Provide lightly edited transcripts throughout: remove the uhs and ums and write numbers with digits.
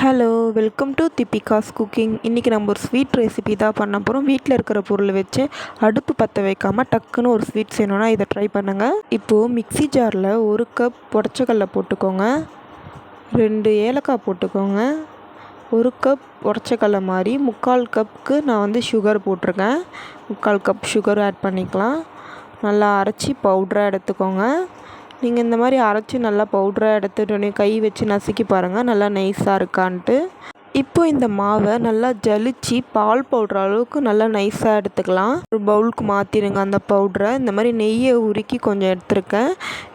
Hello, welcome to Deepika's cooking. இன்றைக்கி நம்ம ஒரு ஸ்வீட் ரெசிபி தான் பண்ண போகிறோம். வீட்டில் இருக்கிற பொருள் வச்சு அடுப்பு பற்ற வைக்காமல் டக்குன்னு ஒரு ஸ்வீட் செய்யணுன்னா இதை ட்ரை பண்ணுங்கள். இப்போது மிக்ஸி ஜாரில் 1 கப் உடச்சக்கடலை போட்டுக்கோங்க, 2 ஏலக்காய் போட்டுக்கோங்க, 1 கப் உடச்சக்கடலை மாதிரி 3/4 கப்புக்கு நான் சுகர் போட்டிருக்கேன். 3/4 கப் சுகர் ஆட் பண்ணிக்கலாம். நல்லா அரைச்சி பவுட்ராக எடுத்துக்கோங்க. நீங்கள் இந்த மாதிரி அரைச்சி நல்லா பவுட்ராக எடுத்துட்டோன்னே கை வச்சு நசுக்கி பாருங்கள், நல்லா நைஸாக இருக்கான்ட்டு. இப்போ இந்த மாவை நல்லா ஜலிச்சு பால் பவுட்ரு அளவுக்கு நல்லா நைஸாக எடுத்துக்கலாம். ஒரு பவுலுக்கு மாற்றிடுங்க அந்த பவுட்ரை. இந்த மாதிரி நெய்யை உருக்கி கொஞ்சம் எடுத்துருக்கேன்.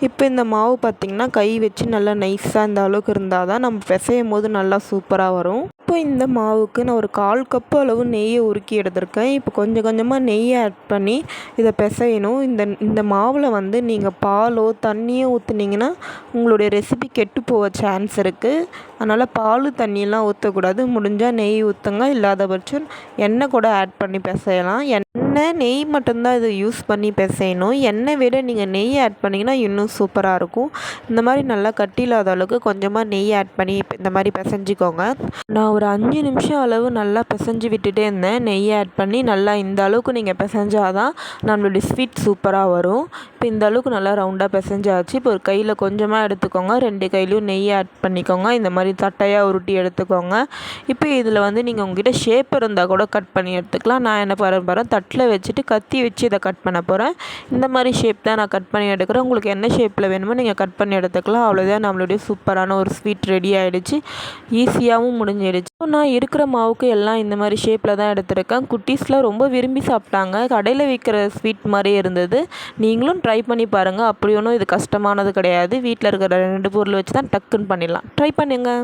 இப்போ இந்த மாவு பார்த்திங்கன்னா கை வச்சு நல்லா நைஸாக இந்த அளவுக்கு இருந்தால் தான் நம்ம பிசையும் போது நல்லா சூப்பராக வரும். இப்போ இந்த மாவுக்கு நான் ஒரு 1/4 கப்பு அளவு நெய்யை உருக்கி எடுத்திருக்கேன். இப்போ கொஞ்சம் கொஞ்சமாக நெய்யை ஆட் பண்ணி இதை பிசையணும். இந்த மாவில் நீங்கள் பாலோ தண்ணியோ ஊற்றுனீங்கன்னா உங்களுடைய ரெசிபி கெட்டு போக சான்ஸ் இருக்குது. அதனால் பால் தண்ணியெல்லாம் ஊற்றக்கூடாது. முடிஞ்சால் நெய் ஊற்றுங்க, இல்லாத பட்சம் எண்ணெய் கூட ஆட் பண்ணி பிசையலாம். எண்ணெய் நெய் மட்டும்தான் இதை யூஸ் பண்ணி பிசையணும். எண்ணெய் விட நீங்கள் நெய் ஆட் பண்ணிங்கன்னா இன்னும் சூப்பராக இருக்கும். இந்த மாதிரி நல்லா கட்டி இல்லாத அளவுக்கு கொஞ்சமாக நெய் ஆட் பண்ணி இந்த மாதிரி பிசைஞ்சிக்கோங்க. நான் ஒரு 5 நிமிஷம் அளவு நல்லா பிசைஞ்சு விட்டுட்டே இருந்தேன். நெய் ஆட் பண்ணி நல்லா இந்த அளவுக்கு நீங்கள் பிசைஞ்சாதான் நம்மளுடைய ஸ்வீட் சூப்பராக வரும். இப்போ இந்த அளவுக்கு நல்லா ரவுண்டாக பிசைஞ்சாச்சு. இப்போ ஒரு கையில் கொஞ்சமாக எடுத்துக்கோங்க, 2 கையிலையும் நெய் ஆட் பண்ணிக்கோங்க. இந்த மாதிரி தட்டையாக உருட்டி எடுத்துக்கோங்க. இப்போ இதில் நீங்கள் உங்ககிட்ட ஷேப் இருந்தால் கூட கட் பண்ணி எடுத்துக்கலாம். நான் என்ன பாருங்கள் தட்டில் வச்சுட்டு கத்தி வச்சு இதை கட் பண்ண போகிறேன். இந்த மாதிரி ஷேப் தான் நான் கட் பண்ணி எடுக்கிறேன். உங்களுக்கு என்ன ஷேப்பில் வேணுமோ நீங்கள் கட் பண்ணி எடுத்துக்கலாம். அவ்வளோதான், நம்மளுடைய சூப்பரான ஒரு ஸ்வீட் ரெடி ஆகிடுச்சு. ஈஸியாகவும் முடிஞ்சிடுச்சு. நான் இருக்கிற மாவுக்கு எல்லாம் இந்த மாதிரி ஷேப்பில் தான் எடுத்திருக்கேன். குட்டீஸ்லாம் ரொம்ப விரும்பி சாப்பிட்டாங்க. கடையில் விற்கிற ஸ்வீட் மாதிரியே இருந்தது. நீங்களும் ட்ரை பண்ணி பாருங்கள். அப்படி ஒன்றும் இது கஷ்டமானது கிடையாது. வீட்டில் இருக்கிற 2 பொருள் வச்சு தான் டக்குன்னு பண்ணிடலாம். ட்ரை பண்ணுங்கள்.